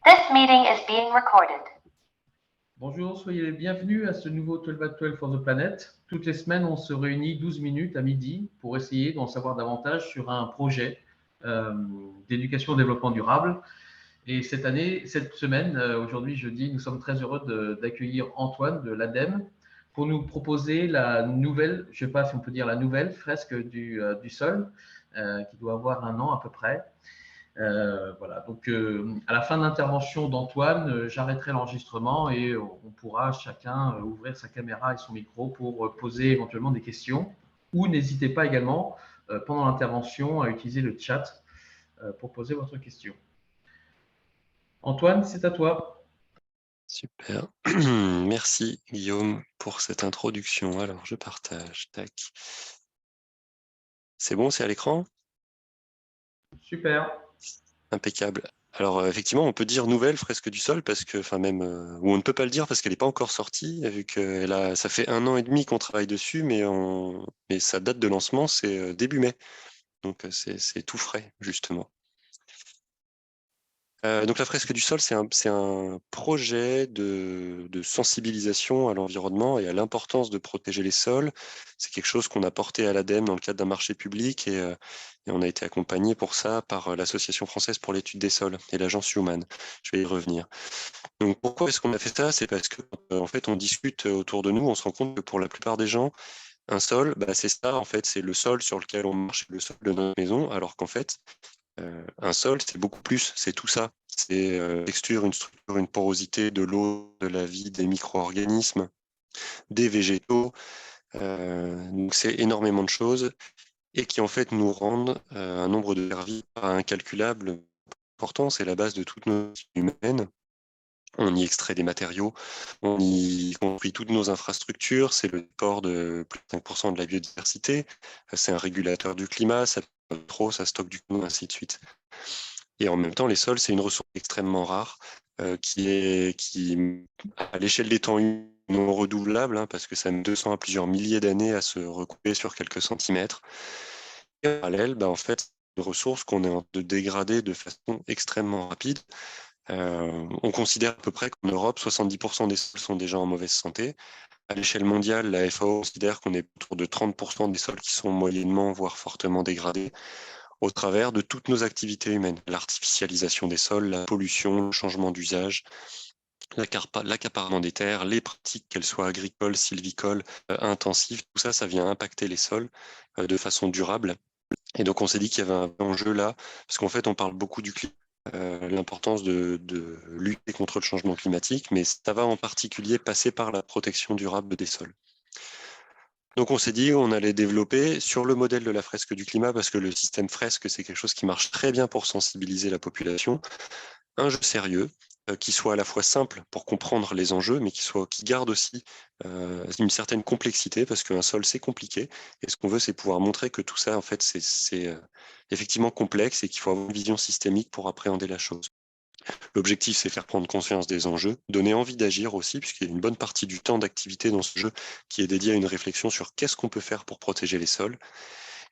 This meeting is being recorded. Bonjour, soyez les bienvenus à ce nouveau 12 at 12 for the Planet. Toutes les semaines, on se réunit 12 minutes à midi pour essayer d'en savoir davantage sur un projet d'éducation au développement durable. Et cette semaine, aujourd'hui jeudi, nous sommes très heureux d'accueillir Antoine de l'ADEME pour nous proposer la nouvelle, je ne sais pas si on peut dire la nouvelle fresque du sol, qui doit avoir 1 an à peu près. Voilà, donc à la fin de l'intervention d'Antoine, j'arrêterai l'enregistrement et on pourra chacun ouvrir sa caméra et son micro pour poser éventuellement des questions. Ou n'hésitez pas également pendant l'intervention à utiliser le chat pour poser votre question. Antoine, c'est à toi. Super. Merci Guillaume pour cette introduction. Alors, je partage. Tac. C'est bon, c'est à l'écran? Super. Impeccable. Alors, effectivement, on peut dire nouvelle fresque du sol parce que, enfin même, ou on ne peut pas le dire parce qu'elle n'est pas encore sortie, vu que ça fait 1 an et demi qu'on travaille dessus, mais sa date de lancement, c'est début mai. Donc, c'est tout frais, justement. Donc la fresque du sol, c'est un projet de sensibilisation à l'environnement et à l'importance de protéger les sols. C'est quelque chose qu'on a porté à l'ADEME dans le cadre d'un marché public et on a été accompagné pour ça par l'Association française pour l'étude des sols et l'agence Human. Je vais y revenir. Donc pourquoi est-ce qu'on a fait ça? C'est parce que en fait, on discute autour de nous, on se rend compte que pour la plupart des gens, un sol, c'est ça, en fait, c'est le sol sur lequel on marche, le sol de notre maison, alors qu'en fait, un sol, c'est beaucoup plus, c'est tout ça. C'est texture, une structure, une porosité, de l'eau, de la vie, des micro-organismes, des végétaux. Donc c'est énormément de choses et qui en fait nous rendent un nombre de services incalculable important. C'est la base de toute nos vie humaine. On y extrait des matériaux, on y construit toutes nos infrastructures, c'est le corps de plus de 5% de la biodiversité, c'est un régulateur du climat, ça trop, ça stocke du coup, ainsi de suite. Et en même temps, les sols, c'est une ressource extrêmement rare qui, à l'échelle des temps non redoublable, parce que ça met 200 à plusieurs milliers d'années à se recouper sur quelques centimètres. Et en parallèle, en fait, c'est une ressource qu'on est en train de dégrader de façon extrêmement rapide. On considère à peu près qu'en Europe, 70% des sols sont déjà en mauvaise santé. À l'échelle mondiale, la FAO considère qu'on est autour de 30% des sols qui sont moyennement, voire fortement dégradés au travers de toutes nos activités humaines. L'artificialisation des sols, la pollution, le changement d'usage, l'accaparement des terres, les pratiques, qu'elles soient agricoles, sylvicoles, intensives, tout ça, ça vient impacter les sols de façon durable. Et donc on s'est dit qu'il y avait un enjeu là, parce qu'en fait on parle beaucoup du climat, l'importance de lutter contre le changement climatique, mais ça va en particulier passer par la protection durable des sols. Donc on s'est dit on allait développer sur le modèle de la fresque du climat, parce que le système fresque, c'est quelque chose qui marche très bien pour sensibiliser la population, un jeu sérieux, qui soit à la fois simple pour comprendre les enjeux, mais qui garde aussi une certaine complexité, parce qu'un sol, c'est compliqué. Et ce qu'on veut, c'est pouvoir montrer que tout ça, en fait, c'est effectivement complexe et qu'il faut avoir une vision systémique pour appréhender la chose. L'objectif, c'est faire prendre conscience des enjeux, donner envie d'agir aussi, puisqu'il y a une bonne partie du temps d'activité dans ce jeu qui est dédié à une réflexion sur qu'est-ce qu'on peut faire pour protéger les sols.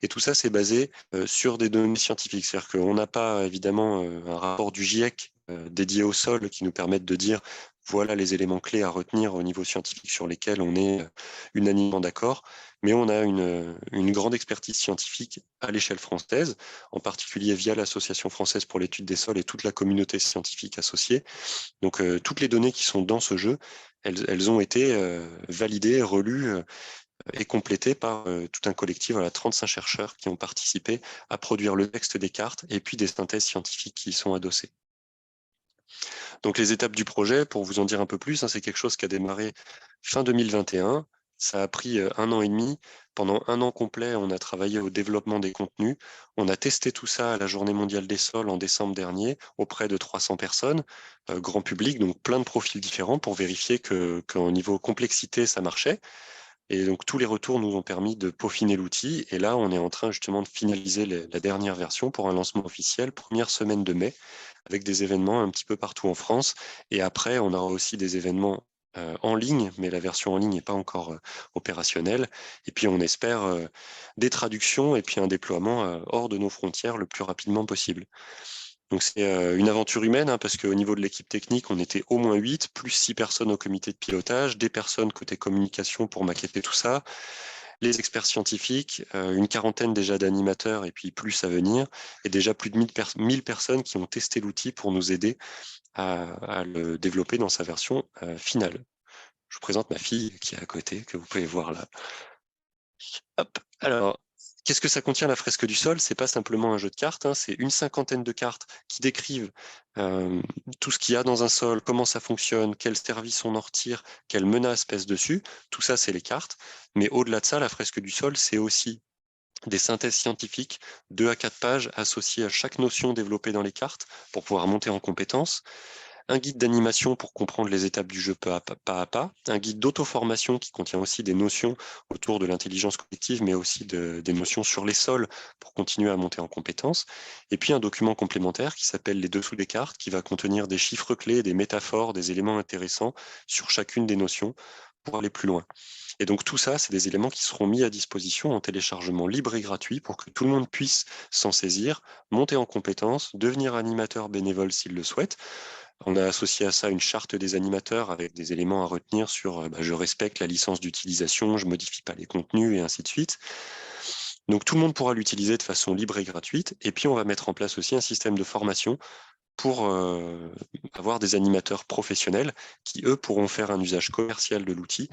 Et tout ça, c'est basé sur des données scientifiques. C'est-à-dire qu'on n'a pas évidemment un rapport du GIEC dédié au sol qui nous permette de dire voilà les éléments clés à retenir au niveau scientifique sur lesquels on est unanimement d'accord, mais on a une grande expertise scientifique à l'échelle française, en particulier via l'Association française pour l'étude des sols et toute la communauté scientifique associée. Donc toutes les données qui sont dans ce jeu, elles ont été validées, relues et complétées par tout un collectif, 35 chercheurs qui ont participé à produire le texte des cartes et puis des synthèses scientifiques qui y sont adossées. Donc les étapes du projet, pour vous en dire un peu plus, c'est quelque chose qui a démarré fin 2021. Ça a pris 1 an et demi. Pendant 1 an complet, on a travaillé au développement des contenus. On a testé tout ça à la Journée mondiale des sols en décembre dernier auprès de 300 personnes, grand public, donc plein de profils différents pour vérifier qu'au niveau complexité, ça marchait. Et donc tous les retours nous ont permis de peaufiner l'outil. Et là, on est en train justement de finaliser la dernière version pour un lancement officiel, première semaine de mai, avec des événements un petit peu partout en France. Et après, on aura aussi des événements en ligne, mais la version en ligne n'est pas encore opérationnelle. Et puis on espère des traductions et puis un déploiement hors de nos frontières le plus rapidement possible. Donc c'est une aventure humaine, hein, parce qu'au niveau de l'équipe technique, on était au moins 8, plus 6 personnes au comité de pilotage, des personnes côté communication pour maqueter tout ça, les experts scientifiques, une quarantaine déjà d'animateurs et puis plus à venir, et déjà plus de 1000 personnes qui ont testé l'outil pour nous aider à le développer dans sa version finale. Je vous présente ma fille qui est à côté, que vous pouvez voir là. Hop. Alors, qu'est-ce que ça contient la fresque du sol? C'est pas simplement un jeu de cartes, hein, c'est une cinquantaine de cartes qui décrivent tout ce qu'il y a dans un sol, comment ça fonctionne, quels services on en retire, quelles menaces pèsent dessus. Tout ça, c'est les cartes. Mais au-delà de ça, la fresque du sol, c'est aussi des synthèses scientifiques, 2 à 4 pages associées à chaque notion développée dans les cartes pour pouvoir monter en compétences, un guide d'animation pour comprendre les étapes du jeu pas à pas, un guide d'auto-formation qui contient aussi des notions autour de l'intelligence collective, mais aussi des notions sur les sols pour continuer à monter en compétences, et puis un document complémentaire qui s'appelle les dessous des cartes, qui va contenir des chiffres clés, des métaphores, des éléments intéressants sur chacune des notions pour aller plus loin. Et donc tout ça, c'est des éléments qui seront mis à disposition en téléchargement libre et gratuit pour que tout le monde puisse s'en saisir, monter en compétences, devenir animateur bénévole s'il le souhaite. On a associé à ça une charte des animateurs avec des éléments à retenir sur je respecte la licence d'utilisation, je modifie pas les contenus et ainsi de suite. Donc tout le monde pourra l'utiliser de façon libre et gratuite. Et puis on va mettre en place aussi un système de formation pour avoir des animateurs professionnels qui, eux, pourront faire un usage commercial de l'outil.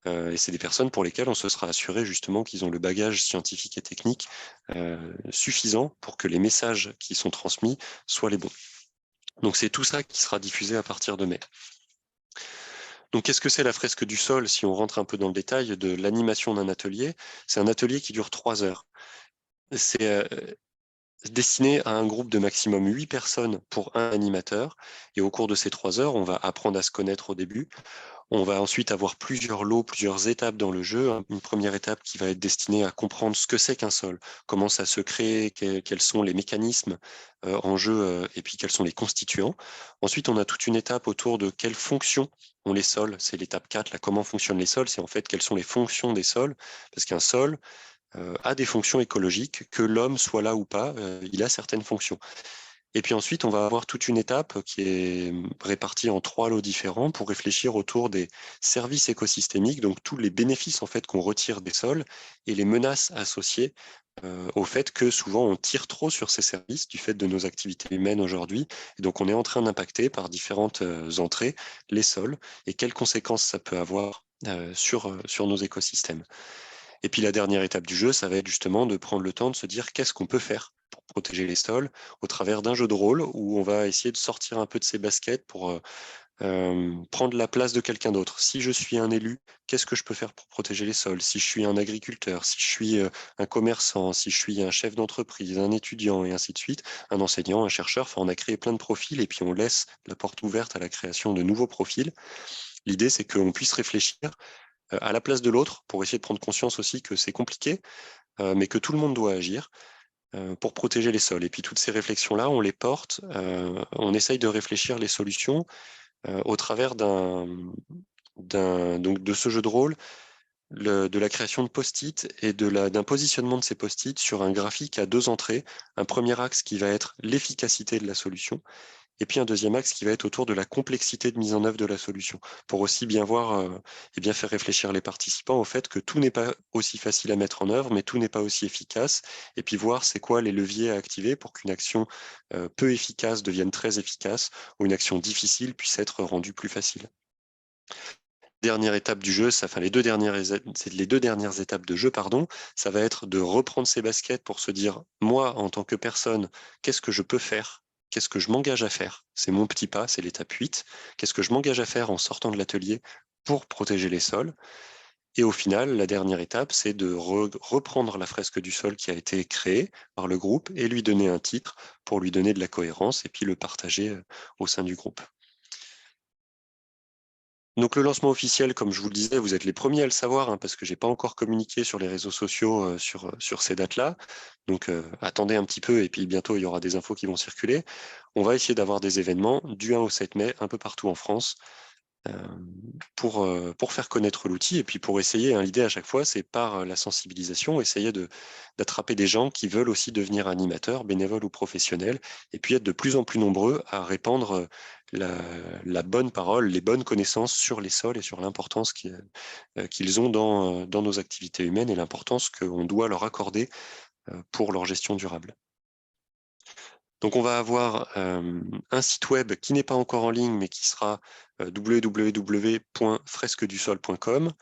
Et c'est des personnes pour lesquelles on se sera assuré justement qu'ils ont le bagage scientifique et technique suffisant pour que les messages qui sont transmis soient les bons. Donc c'est tout ça qui sera diffusé à partir de mai. Donc qu'est-ce que c'est la fresque du sol? Si on rentre un peu dans le détail de l'animation d'un atelier, c'est un atelier qui dure 3 heures. C'est destiné à un groupe de maximum 8 personnes pour un animateur. Et au cours de ces 3 heures, on va apprendre à se connaître au début. On va ensuite avoir plusieurs lots, plusieurs étapes dans le jeu. Une première étape qui va être destinée à comprendre ce que c'est qu'un sol, comment ça se crée, quels sont les mécanismes en jeu et puis quels sont les constituants. Ensuite, on a toute une étape autour de quelles fonctions ont les sols. C'est l'étape 4, là, comment fonctionnent les sols. C'est en fait quelles sont les fonctions des sols. Parce qu'un sol a des fonctions écologiques, que l'homme soit là ou pas, il a certaines fonctions. Et puis ensuite, on va avoir toute une étape qui est répartie en 3 lots différents pour réfléchir autour des services écosystémiques, donc tous les bénéfices en fait qu'on retire des sols et les menaces associées au fait que souvent on tire trop sur ces services du fait de nos activités humaines aujourd'hui. Et donc on est en train d'impacter par différentes entrées les sols et quelles conséquences ça peut avoir sur nos écosystèmes. Et puis la dernière étape du jeu, ça va être justement de prendre le temps de se dire qu'est-ce qu'on peut faire pour protéger les sols au travers d'un jeu de rôle où on va essayer de sortir un peu de ses baskets pour prendre la place de quelqu'un d'autre. Si je suis un élu, qu'est-ce que je peux faire pour protéger les sols? Si je suis un agriculteur, si je suis un commerçant, si je suis un chef d'entreprise, un étudiant et ainsi de suite, un enseignant, un chercheur, enfin, on a créé plein de profils et puis on laisse la porte ouverte à la création de nouveaux profils. L'idée, c'est qu'on puisse réfléchir à la place de l'autre pour essayer de prendre conscience aussi que c'est compliqué, mais que tout le monde doit agir pour protéger les sols. Et puis toutes ces réflexions-là, on les porte, on essaye de réfléchir les solutions au travers donc de ce jeu de rôle, de la création de post-it et d'un positionnement de ces post-it sur un graphique à 2 entrées. Un premier axe qui va être l'efficacité de la solution, et puis un deuxième axe qui va être autour de la complexité de mise en œuvre de la solution, pour aussi bien voir et bien faire réfléchir les participants au fait que tout n'est pas aussi facile à mettre en œuvre, mais tout n'est pas aussi efficace, et puis voir c'est quoi les leviers à activer pour qu'une action peu efficace devienne très efficace, ou une action difficile puisse être rendue plus facile. Dernière étape du jeu, les deux dernières étapes de jeu, pardon, ça va être de reprendre ses baskets pour se dire, moi, en tant que personne, qu'est-ce que je peux faire? Qu'est-ce que je m'engage à faire? C'est mon petit pas, c'est l'étape 8. Qu'est-ce que je m'engage à faire en sortant de l'atelier pour protéger les sols? Et au final, la dernière étape, c'est de reprendre la fresque du sol qui a été créée par le groupe et lui donner un titre pour lui donner de la cohérence et puis le partager au sein du groupe. Donc le lancement officiel, comme je vous le disais, vous êtes les premiers à le savoir, hein, parce que je n'ai pas encore communiqué sur les réseaux sociaux sur ces dates-là. Donc attendez un petit peu et puis bientôt il y aura des infos qui vont circuler. On va essayer d'avoir des événements du 1 au 7 mai un peu partout en France. pour faire connaître l'outil et puis pour essayer, l'idée à chaque fois, c'est par la sensibilisation, essayer d'attraper des gens qui veulent aussi devenir animateurs, bénévoles ou professionnels, et puis être de plus en plus nombreux à répandre la bonne parole, les bonnes connaissances sur les sols et sur l'importance qu'ils ont dans nos activités humaines et l'importance qu'on doit leur accorder pour leur gestion durable. Donc, on va avoir un site web qui n'est pas encore en ligne, mais qui sera www.fresquedusol.com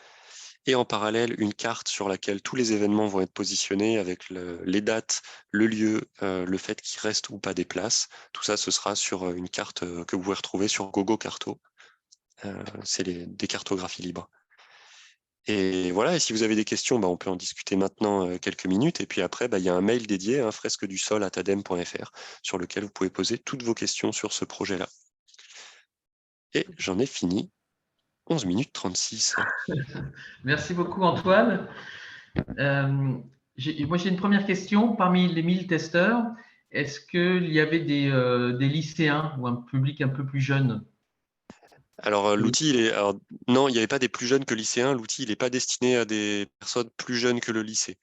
et en parallèle, une carte sur laquelle tous les événements vont être positionnés avec les dates, le lieu, le fait qu'il reste ou pas des places. Tout ça, ce sera sur une carte que vous pouvez retrouver sur GoGoCarto. C'est des cartographies libres. Et voilà, et si vous avez des questions, on peut en discuter maintenant quelques minutes. Et puis après, il y a un mail dédié, fresquedusol@adem.fr, sur lequel vous pouvez poser toutes vos questions sur ce projet-là. Et j'en ai fini. 11 minutes 36. Merci beaucoup, Antoine. Moi, j'ai une première question. Parmi les 1000 testeurs, est-ce qu'il y avait des lycéens ou un public un peu plus jeune? Alors, l'outil, non, il n'y avait pas des plus jeunes que lycéens. L'outil, il n'est pas destiné à des personnes plus jeunes que le lycée.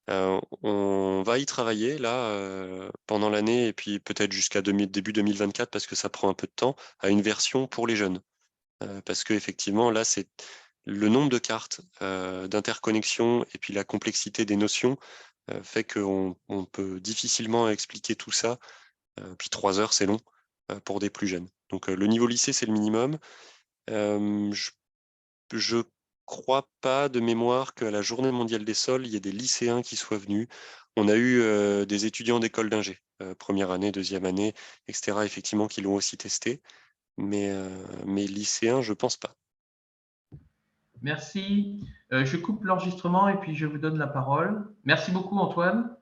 On va y travailler là pendant l'année et puis peut-être jusqu'à début 2024 parce que ça prend un peu de temps, à une version pour les jeunes. Parce qu'effectivement, là, c'est le nombre de cartes d'interconnexion et puis la complexité des notions fait qu'on peut difficilement expliquer tout ça. Puis 3 heures, c'est long pour des plus jeunes. Donc, le niveau lycée, c'est le minimum. Je crois pas de mémoire qu'à la Journée mondiale des sols, il y ait des lycéens qui soient venus. On a eu des étudiants d'école d'ingé, première année, deuxième année, etc., effectivement, qui l'ont aussi testé. Mais lycéens, je pense pas. Merci. Je coupe l'enregistrement et puis je vous donne la parole. Merci beaucoup, Antoine.